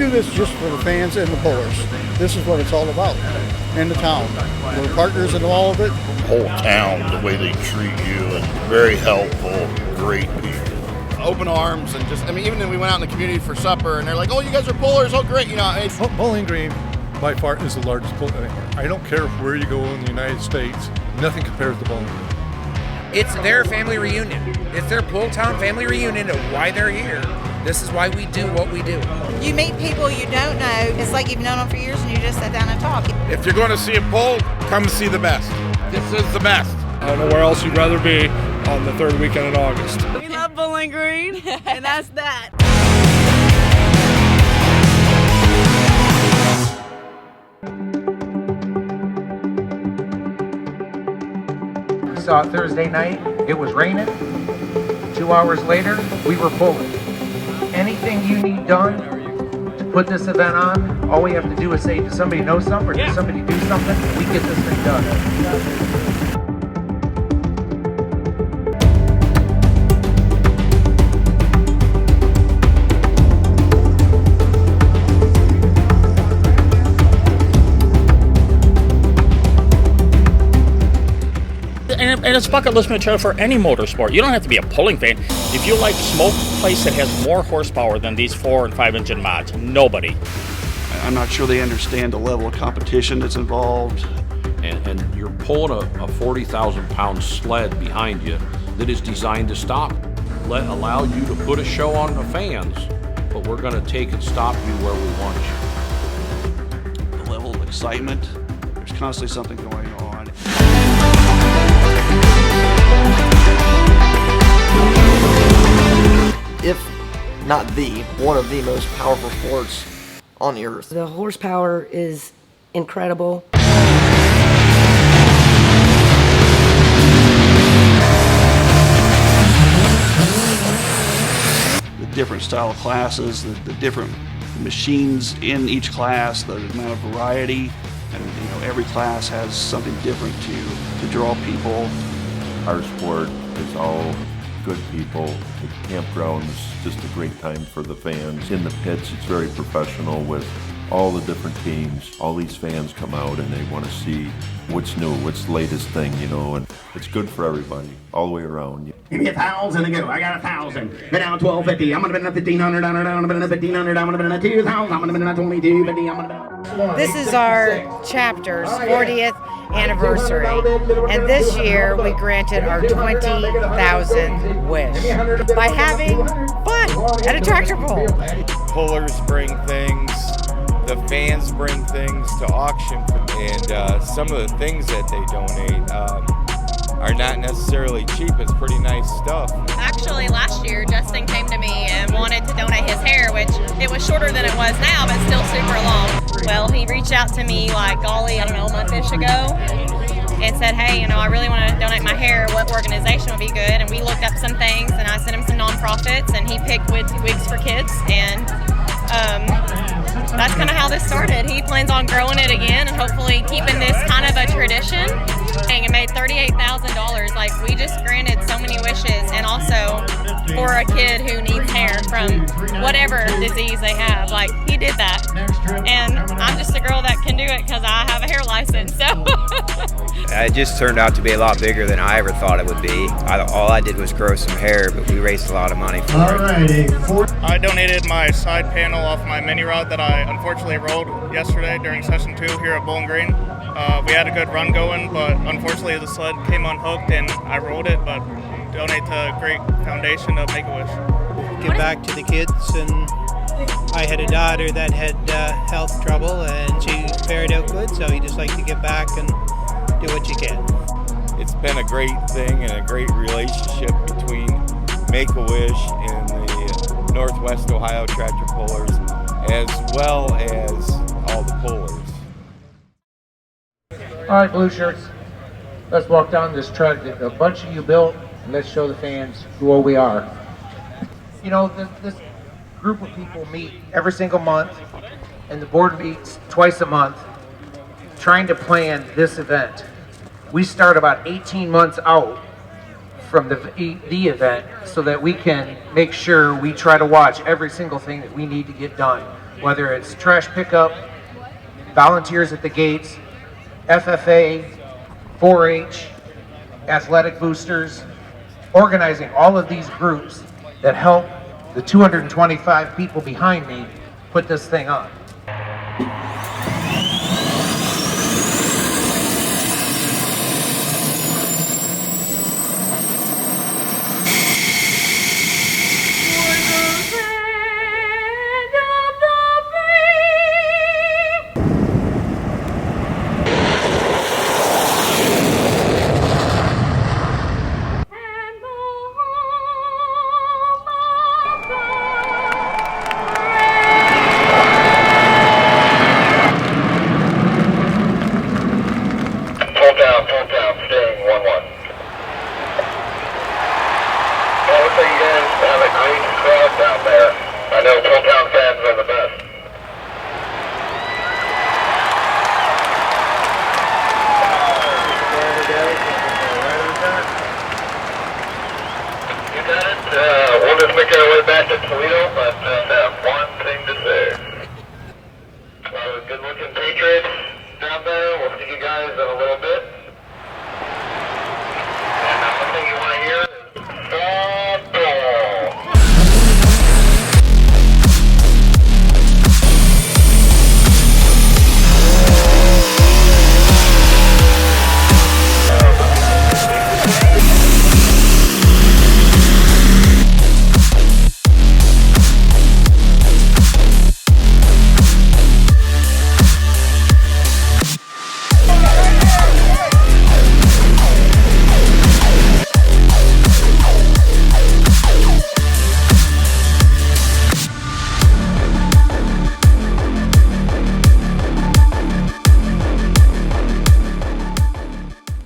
do this just for the fans and the pullers. This is what it's all about. And the town. We're partners in all of it. Whole town, the way they treat you, and very helpful, great people. Open arms, and just, I mean, even when we went out in the community for supper, and they're like, oh, you guys are pullers, oh, great, you know. It's... Bowling Green, by far, is the largest pull. I don't care where you go in the United States, nothing compares to Bowling Green. It's their family reunion. It's their Pull Town family reunion of why they're here. This is why we do what we do. You meet people you don't know. It's like you've known them for years and you just sit down and talk. If you're going to see a pull, come see the best. This is the best. I don't know where else you'd rather be on the third weekend in August. We love Bowling Green, and that's that. We saw it Thursday night. It was raining. 2 hours later, we were pulling. Anything you need done to put this event on, all we have to do is say, does somebody know something or does somebody do something? We get this thing done. And it's bucket list material for any motorsport. You don't have to be a pulling fan. If you like smoke place that has more horsepower than these 4 and 5 engine mods, nobody. I'm not sure they understand the level of competition that's involved. And you're pulling a 40,000 pound sled behind you that is designed to stop. Allow you to put a show on the fans, but we're going to take and stop you where we want you. The level of excitement, there's constantly something going on. If not one of the most powerful sports on the earth. The horsepower is incredible. The different style classes, the different machines in each class, the amount of variety, and every class has something different to draw people. Our sport is all good people. The campground's just a great time for the fans. In the pits, it's very professional with all the different teams. All these fans come out and they want to see what's new, what's the latest thing, and it's good for everybody, all the way around. Give me 1,000 to go. I got 1,000. Been down 1,250. I'm gonna been at 1,500. I'm gonna been at 1,500. I'm gonna been at 2,000. I'm gonna been at 2,250. I'm gonna. This is our chapter's 40th anniversary, and this year we granted our 20,000th wish by having fun at a tractor pull. Pullers bring things, the fans bring things to auction, and some of the things that they donate are not necessarily cheap. It's pretty nice stuff. Actually, last year, Justin came to me and wanted to donate his hair, which it was shorter than it was now, but still super long. Well, he reached out to me like, golly, I don't know, a month-ish ago, and said, hey, I really want to donate my hair. What organization would be good? And we looked up some things, and I sent him some nonprofits, and he picked Wigs for Kids, and that's kind of how this started. He plans on growing it again and hopefully keeping this kind of a tradition. And it made $38,000. Like, we just granted so many wishes, and also for a kid who needs hair from whatever disease they have. Like, he did that. And I'm just a girl that can do it because I have a hair license. So it just turned out to be a lot bigger than I ever thought it would be. All I did was grow some hair, but we raised a lot of money for it. I donated my side panel off my mini rod that I unfortunately rode yesterday during session 2 here at Bowling Green. We had a good run going, but unfortunately the sled came unhooked and I rode it, but donate to a great foundation of Make-A-Wish. Give back to the kids, and I had a daughter that had health trouble and she fared out good, so you just like to give back and do what you can. It's been a great thing and a great relationship between Make-A-Wish and the Northwest Ohio Tractor Pullers, as well as all the pullers. All right, blue shirts, let's walk down this truck that a bunch of you built, and let's show the fans who we are. This group of people meet every single month, and the board meets twice a month, trying to plan this event. We start about 18 months out from the event so that we can make sure we try to watch every single thing that we need to get done whether it's trash pickup, volunteers at the gates, FFA, 4-H, athletic boosters, organizing all of these groups that help the 225 people behind me put this thing on. We'll just make our way back to Toledo, but have one thing to say. Good looking Patriots down there. We'll see you guys in a little bit. And the thing you want to hear is football.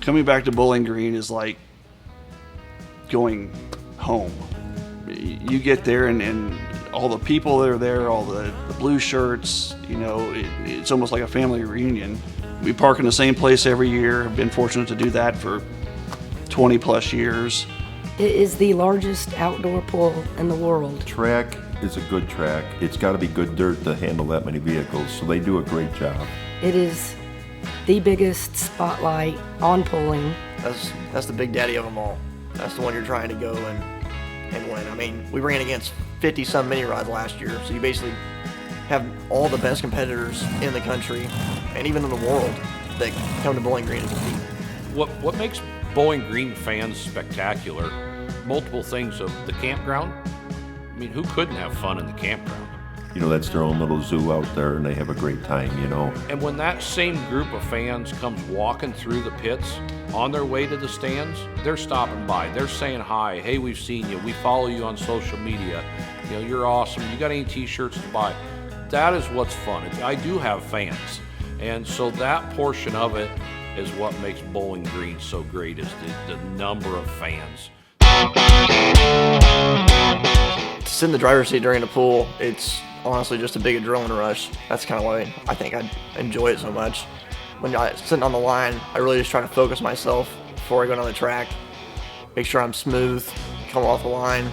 Coming back to Bowling Green is like going home. You get there and all the people that are there, all the blue shirts, you know, it's almost like a family reunion. We park in the same place every year. I've been fortunate to do that for 20 plus years. It is the largest outdoor pool in the world. Track is a good track. It's got to be good dirt to handle that many vehicles, so they do a great job. It is the biggest spotlight on pulling. That's the big daddy of them all. That's the one you're trying to go and win. I mean, we ran against 50-some mini rods last year, so you basically have all the best competitors in the country and even in the world that come to Bowling Green to compete. What makes Bowling Green fans spectacular? Multiple things of the campground. I mean, who couldn't have fun in the campground? You know, that's their own little zoo out there, and they have a great time, you know. And when that same group of fans comes walking through the pits on their way to the stands, they're stopping by. They're saying hi. Hey, we've seen you. We follow you on social media. You know, you're awesome. You got any t-shirts to buy? That is what's fun. I do have fans. And so that portion of it is what makes Bowling Green so great, is the number of fans. To sit in the driver's seat during the pool, it's honestly just a big adrenaline rush. That's kind of why I think I enjoy it so much. When I'm sitting on the line, I really just try to focus myself before I go down the track, make sure I'm smooth, come off the line.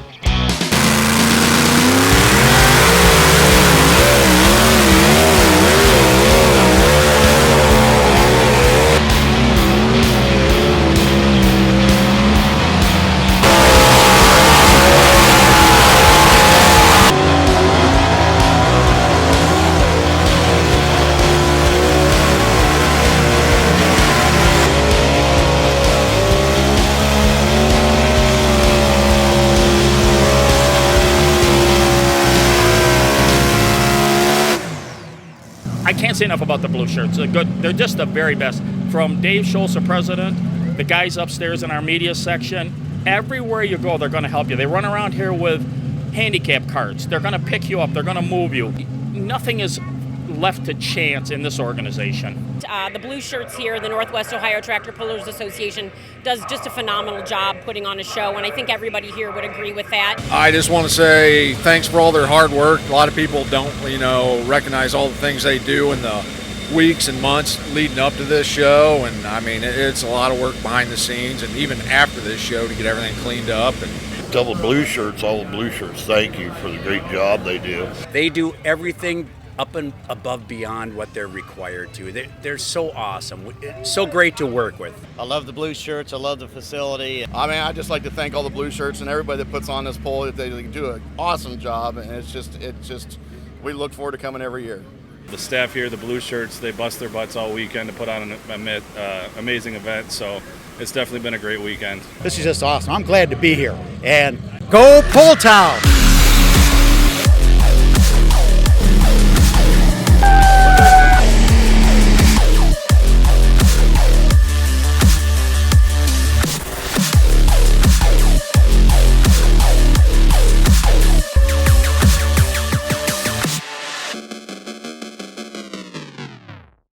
I can't say enough about the blue shirts. They're just the very best. From Dave Schultz, the president, the guys upstairs in our media section, everywhere you go, they're going to help you. They run around here with handicap cards. They're going to pick you up. They're going to move you. Nothing is left to chance in this organization. The blue shirts here, the Northwest Ohio Tractor Pullers Association, does just a phenomenal job putting on a show, and I think everybody here would agree with that. I just want to say thanks for all their hard work. A lot of people don't, recognize all the things they do in the weeks and months leading up to this show, and I mean, it's a lot of work behind the scenes, and even after this show to get everything cleaned up. And Tell the blue shirts, all the blue shirts, thank you for the great job they do. They do everything up and above beyond what they're required to. They're so awesome. It's so great to work with. I love the blue shirts. I love the facility. I mean, I just like to thank all the blue shirts and everybody that puts on this pole. They do an awesome job, and it's just we look forward to coming every year. The staff here, the blue shirts, they bust their butts all weekend to put on an amazing event. So it's definitely been a great weekend. This is just awesome. I'm glad to be here. And go Pole Town!